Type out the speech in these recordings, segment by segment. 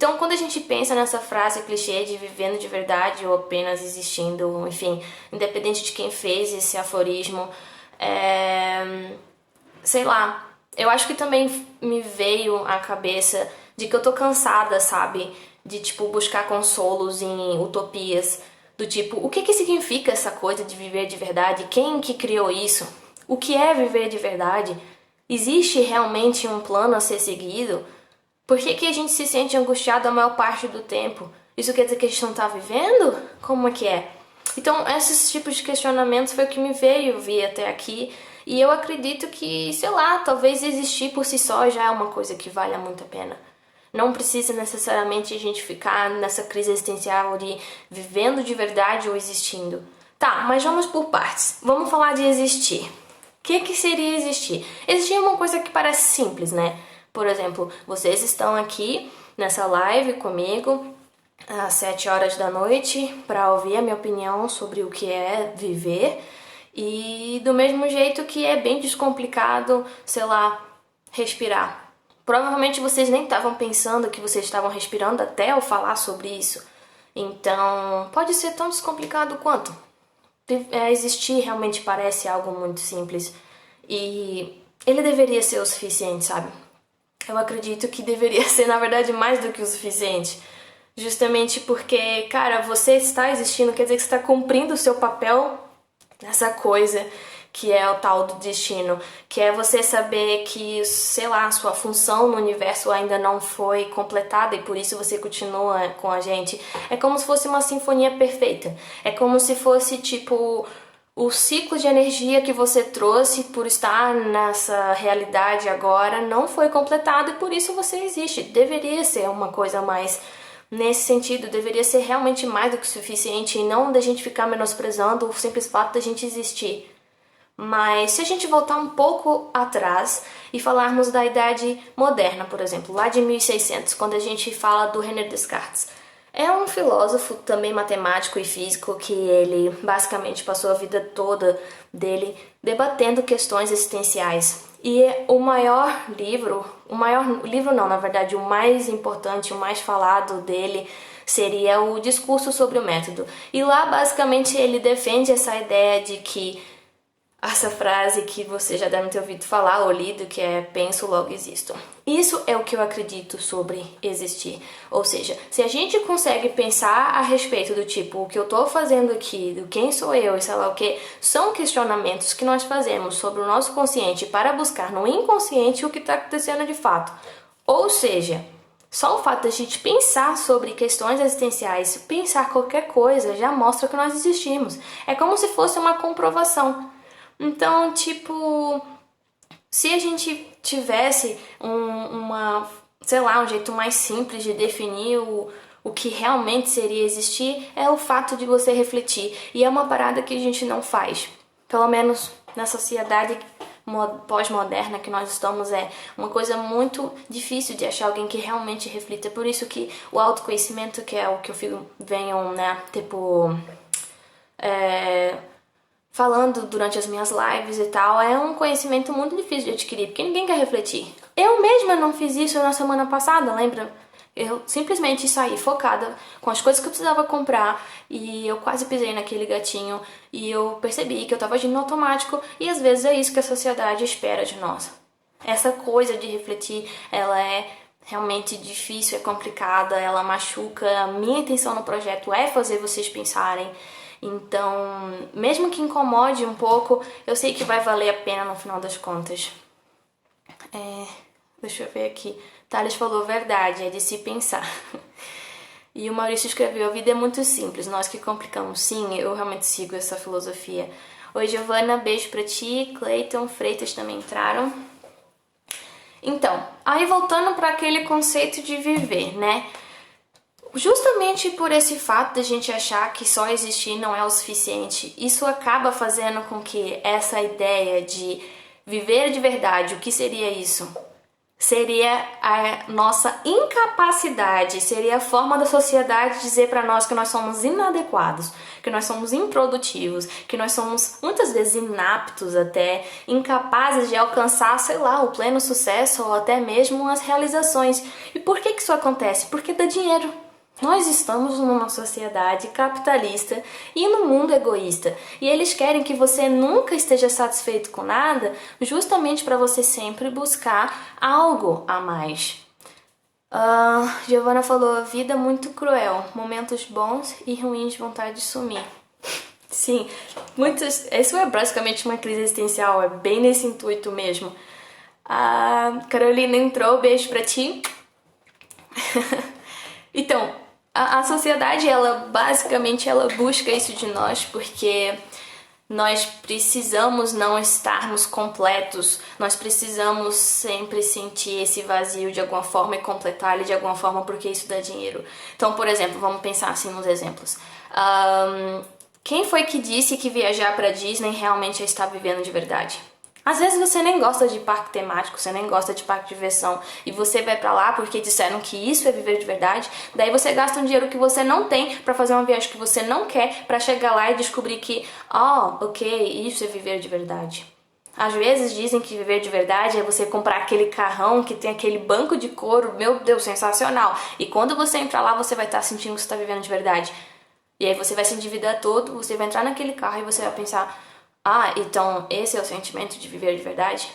Então, quando a gente pensa nessa frase clichê de vivendo de verdade ou apenas existindo, enfim, independente de quem fez esse aforismo, sei lá, eu acho que também me veio à cabeça de que eu tô cansada, sabe? De, tipo, buscar consolos em utopias. Do tipo, o que que significa essa coisa de viver de verdade? Quem que criou isso? O que é viver de verdade? Existe realmente um plano a ser seguido? Por que que a gente se sente angustiado a maior parte do tempo? Isso quer dizer que a gente não tá vivendo? Como é que é? Então, esses tipos de questionamentos foi o que me veio vir até aqui. E eu acredito que, sei lá, talvez existir por si só já é uma coisa que vale muito a pena. Não precisa necessariamente a gente ficar nessa crise existencial de vivendo de verdade ou existindo. Tá, mas vamos por partes. Vamos falar de existir. O que seria existir? Existir é uma coisa que parece simples, né? Por exemplo, vocês estão aqui nessa live comigo às 7 horas da noite para ouvir a minha opinião sobre o que é viver. E do mesmo jeito que é bem descomplicado, sei lá, respirar. Provavelmente vocês nem estavam pensando que vocês estavam respirando até eu falar sobre isso. Então, pode ser tão descomplicado quanto. Existir realmente parece algo muito simples. E ele deveria ser o suficiente, sabe? Eu acredito que deveria ser, na verdade, mais do que o suficiente. Justamente porque, cara, você está existindo, quer dizer que você está cumprindo o seu papel nessa coisa que é o tal do destino, que é você saber que, sei lá, sua função no universo ainda não foi completada e por isso você continua com a gente. É como se fosse uma sinfonia perfeita. É como se fosse, tipo, o ciclo de energia que você trouxe por estar nessa realidade agora não foi completado e por isso você existe. Deveria ser uma coisa mais nesse sentido, deveria ser realmente mais do que suficiente e não da gente ficar menosprezando o simples fato da gente existir. Mas se a gente voltar um pouco atrás e falarmos da Idade Moderna, por exemplo, lá de 1600, quando a gente fala do René Descartes, é um filósofo, também matemático e físico, que ele basicamente passou a vida toda dele debatendo questões existenciais. E o maior livro não, na verdade, o mais importante, o mais falado dele seria o Discurso sobre o Método. E lá, basicamente, ele defende essa ideia de que essa frase que você já deve ter ouvido falar ou lido, que é penso, logo existo. Isso é o que eu acredito sobre existir. Ou seja, se a gente consegue pensar a respeito do tipo, o que eu tô fazendo aqui, do quem sou eu e sei lá o que, são questionamentos que nós fazemos sobre o nosso consciente para buscar no inconsciente o que está acontecendo de fato. Ou seja, só o fato de a gente pensar sobre questões existenciais, pensar qualquer coisa, já mostra que nós existimos. É como se fosse uma comprovação. Então, tipo, se a gente tivesse sei lá, um jeito mais simples de definir o que realmente seria existir, é o fato de você refletir. E é uma parada que a gente não faz. Pelo menos na sociedade pós-moderna que nós estamos, é uma coisa muito difícil de achar alguém que realmente reflita. Por isso que o autoconhecimento, que é o que eu fico, né, tipo... falando durante as minhas lives e tal, é um conhecimento muito difícil de adquirir, porque ninguém quer refletir. Eu mesma não fiz isso na semana passada, lembra? Eu simplesmente saí focada com as coisas que eu precisava comprar e eu quase pisei naquele gatinho e eu percebi que eu tava agindo no automático e às vezes é isso que a sociedade espera de nós. Essa coisa de refletir, ela é realmente difícil, é complicada, ela machuca. A minha intenção no projeto é fazer vocês pensarem. Então, mesmo que incomode um pouco, eu sei que vai valer a pena no final das contas. Deixa eu ver aqui. Thales falou verdade, é de se pensar. E o Maurício escreveu, a vida é muito simples, nós que complicamos. Sim, eu realmente sigo essa filosofia. Oi, Giovana, beijo pra ti. Cleiton, Freitas também entraram. Então, aí voltando para aquele conceito de viver, né? Justamente por esse fato de a gente achar que só existir não é o suficiente, isso acaba fazendo com que essa ideia de viver de verdade, o que seria isso? seria a nossa incapacidade, seria a forma da sociedade dizer para nós que nós somos inadequados, que nós somos improdutivos, que nós somos muitas vezes inaptos até, incapazes de alcançar, sei lá, o pleno sucesso ou até mesmo as realizações. E por que isso acontece? Porque dá dinheiro. Nós estamos numa sociedade capitalista e num mundo egoísta. E eles querem que você nunca esteja satisfeito com nada, justamente para você sempre buscar algo a mais. Giovanna falou, a vida é muito cruel, momentos bons e ruins de vontade de sumir. Sim, isso é basicamente uma crise existencial, é bem nesse intuito mesmo. A Carolina entrou, beijo pra ti. Então, a sociedade, ela basicamente busca isso de nós porque nós precisamos não estarmos completos, nós precisamos sempre sentir esse vazio de alguma forma e completar ele de alguma forma porque isso dá dinheiro. Então, por exemplo, vamos pensar assim nos exemplos. Quem foi que disse que viajar para Disney realmente é estar vivendo de verdade? Às vezes você nem gosta de parque temático, você nem gosta de parque de diversão e você vai pra lá porque disseram que isso é viver de verdade, daí você gasta um dinheiro que você não tem pra fazer uma viagem que você não quer pra chegar lá e descobrir que, ok, isso é viver de verdade. Às vezes dizem que viver de verdade é você comprar aquele carrão que tem aquele banco de couro, meu Deus, sensacional. E quando você entrar lá, você vai estar sentindo que você está vivendo de verdade. E aí você vai se endividar todo, você vai entrar naquele carro e você vai pensar, então esse é o sentimento de viver de verdade?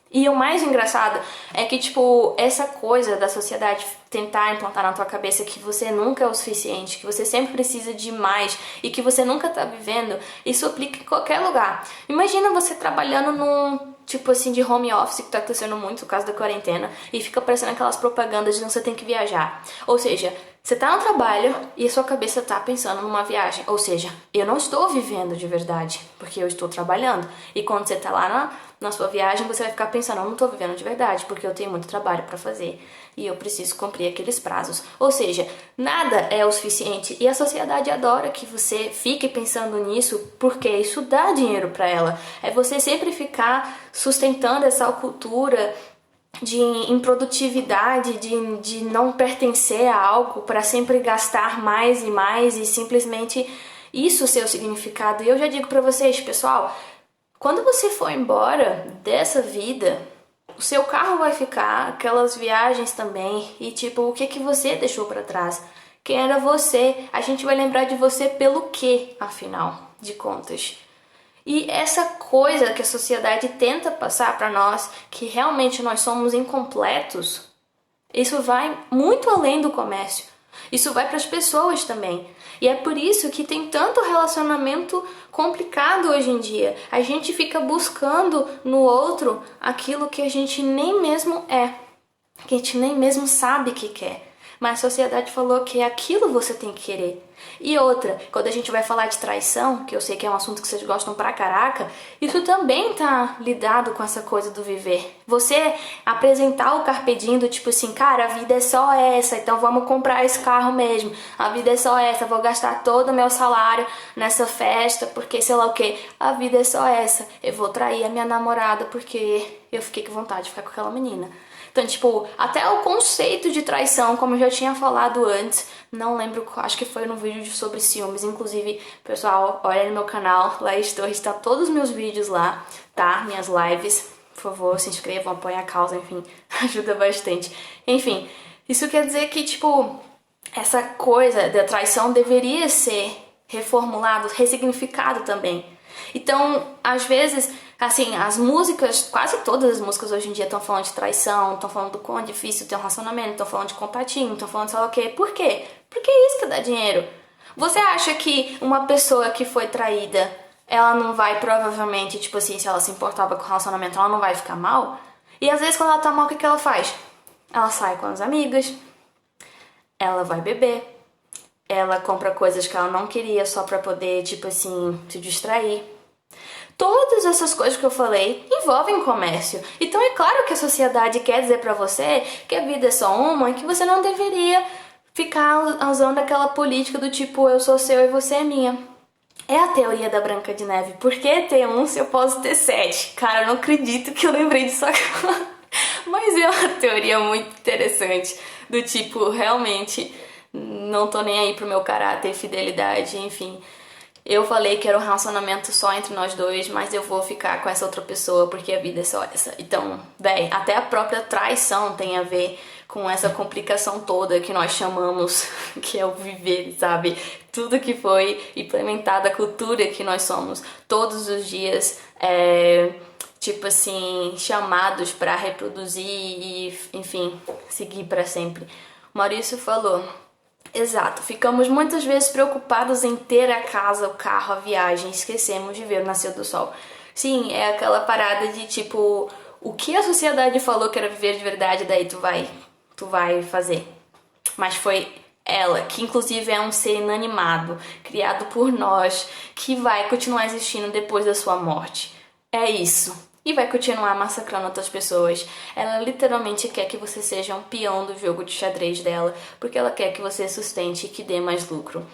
E o mais engraçado é que, tipo, essa coisa da sociedade tentar implantar na tua cabeça que você nunca é o suficiente, que você sempre precisa de mais e que você nunca tá vivendo, isso aplica em qualquer lugar. Imagina você trabalhando num, tipo assim, de home office, que tá acontecendo muito por causa da quarentena, e fica aparecendo aquelas propagandas de não você tem que viajar. Ou seja, você tá no trabalho e a sua cabeça tá pensando numa viagem. Ou seja, eu não estou vivendo de verdade, porque eu estou trabalhando. E quando você tá lá na sua viagem, você vai ficar pensando, eu não estou vivendo de verdade, porque eu tenho muito trabalho para fazer. E eu preciso cumprir aqueles prazos. Ou seja, nada é o suficiente. E a sociedade adora que você fique pensando nisso, porque isso dá dinheiro para ela. É você sempre ficar sustentando essa cultura de improdutividade, de não pertencer a algo para sempre gastar mais e mais e simplesmente isso ser o significado. E eu já digo para vocês, pessoal, quando você for embora dessa vida, o seu carro vai ficar, aquelas viagens também, e tipo, o que que você deixou para trás? Quem era você? A gente vai lembrar de você pelo quê, afinal de contas? E essa coisa que a sociedade tenta passar para nós, que realmente nós somos incompletos, isso vai muito além do comércio. Isso vai para as pessoas também. E é por isso que tem tanto relacionamento complicado hoje em dia. A gente fica buscando no outro aquilo que a gente nem mesmo é, que a gente nem mesmo sabe que quer. Mas a sociedade falou que aquilo você tem que querer. E outra, quando a gente vai falar de traição, que eu sei que é um assunto que vocês gostam pra caraca, isso também tá lidado com essa coisa do viver. Você apresentar o carpe diem do tipo assim, cara, a vida é só essa, então vamos comprar esse carro mesmo. A vida é só essa, vou gastar todo o meu salário nessa festa, porque sei lá o que. A vida é só essa, eu vou trair a minha namorada porque eu fiquei com vontade de ficar com aquela menina. Então, tipo, até o conceito de traição, como eu já tinha falado antes, não lembro, acho que foi no vídeo sobre ciúmes. Inclusive, pessoal, olha no meu canal, lá está todos os meus vídeos lá, tá? Minhas lives, por favor, se inscrevam, apoiem a causa, enfim, ajuda bastante. Enfim, isso quer dizer que, tipo, essa coisa da traição deveria ser reformulado, ressignificado também. Então, às vezes, assim, as músicas, quase todas as músicas hoje em dia estão falando de traição, estão falando do quão é difícil ter um relacionamento, estão falando de contatinho, estão falando de sei lá o quê. Por quê? Porque é isso que dá dinheiro. Você acha que uma pessoa que foi traída, ela não vai provavelmente, tipo assim, se ela se importava com o relacionamento, ela não vai ficar mal? E às vezes quando ela tá mal, o que que ela faz? Ela sai com as amigas, ela vai beber, ela compra coisas que ela não queria só pra poder, tipo assim, se distrair. Todas essas coisas que eu falei envolvem comércio. Então é claro que a sociedade quer dizer pra você que a vida é só uma e que você não deveria ficar usando aquela política do tipo eu sou seu e você é minha. É a teoria da Branca de Neve. Por que ter um se eu posso ter 7? Cara, eu não acredito que eu lembrei disso agora. Mas é uma teoria muito interessante, do tipo, realmente, não tô nem aí pro meu caráter, fidelidade, enfim. Eu falei que era um relacionamento só entre nós dois, mas eu vou ficar com essa outra pessoa porque a vida é só essa. Então, véi, até a própria traição tem a ver com essa complicação toda que nós chamamos, que é o viver, sabe? Tudo que foi implementado, a cultura que nós somos todos os dias, tipo assim, chamados para reproduzir e, enfim, seguir para sempre. O Maurício falou. Exato, ficamos muitas vezes preocupados em ter a casa, o carro, a viagem, esquecemos de ver o nascer do sol. Sim, é aquela parada de tipo, o que a sociedade falou que era viver de verdade, daí tu vai fazer. Mas foi ela, que inclusive é um ser inanimado, criado por nós, que vai continuar existindo depois da sua morte. É isso. E vai continuar massacrando outras pessoas. Ela literalmente quer que você seja um peão do jogo de xadrez dela, porque ela quer que você sustente e que dê mais lucro.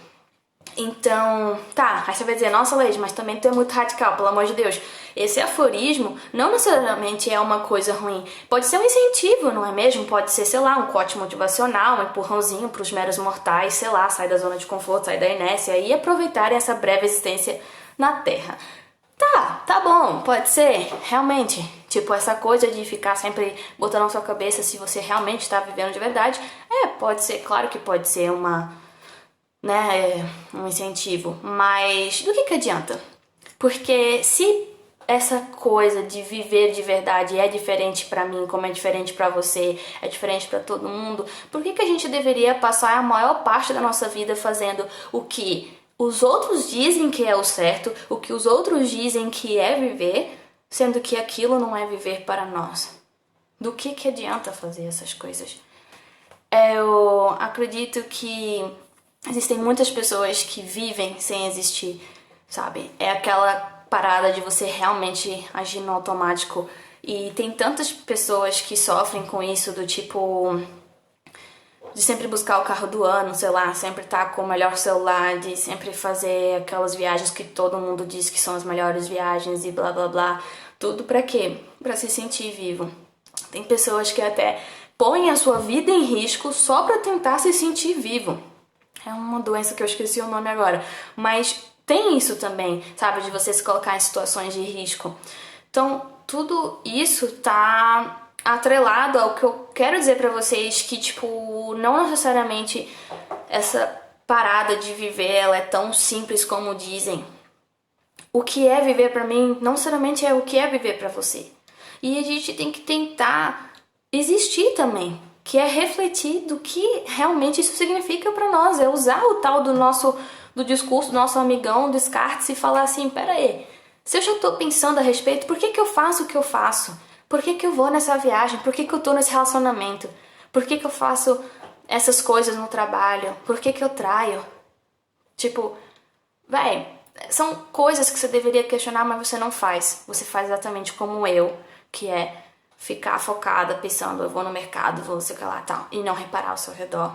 Então, tá, aí você vai dizer, nossa, Leide, mas também tu é muito radical, pelo amor de Deus. Esse aforismo não necessariamente é uma coisa ruim. Pode ser um incentivo, não é mesmo? Pode ser, sei lá, um cote motivacional, um empurrãozinho pros meros mortais, sei lá, sai da zona de conforto, sai da inércia e aproveitarem essa breve existência na Terra. Tá bom, pode ser, realmente. Tipo, essa coisa de ficar sempre botando na sua cabeça se você realmente tá vivendo de verdade. Pode ser, claro que pode ser um incentivo. Mas do que adianta? Porque se essa coisa de viver de verdade é diferente pra mim, como é diferente pra você, é diferente pra todo mundo, por que a gente deveria passar a maior parte da nossa vida fazendo o que os outros dizem que é o certo, o que os outros dizem que é viver, sendo que aquilo não é viver para nós? Do que adianta fazer essas coisas? Eu acredito que existem muitas pessoas que vivem sem existir, sabe? É aquela parada de você realmente agir no automático. E tem tantas pessoas que sofrem com isso, do tipo de sempre buscar o carro do ano, sei lá, sempre estar com o melhor celular, de sempre fazer aquelas viagens que todo mundo diz que são as melhores viagens e blá blá blá. Tudo pra quê? Pra se sentir vivo. Tem pessoas que até põem a sua vida em risco só pra tentar se sentir vivo. É uma doença que eu esqueci o nome agora, mas tem isso também, sabe, de você se colocar em situações de risco. Então, tudo isso tá atrelado ao que eu quero dizer pra vocês, que, tipo, não necessariamente essa parada de viver, ela é tão simples como dizem. O que é viver pra mim não necessariamente é o que é viver pra você. E a gente tem que tentar existir também, que é refletir do que realmente isso significa pra nós, é usar o tal do discurso do nosso amigão Descartes e falar assim, pera aí, se eu já tô pensando a respeito, por que eu faço o que eu faço? Por que eu vou nessa viagem? Por que eu tô nesse relacionamento? Por que eu faço essas coisas no trabalho? Por que eu traio? Tipo, véi, são coisas que você deveria questionar, mas você não faz. Você faz exatamente como eu, que é ficar focada, pensando, eu vou no mercado, vou sei lá, tal, e não reparar ao seu redor.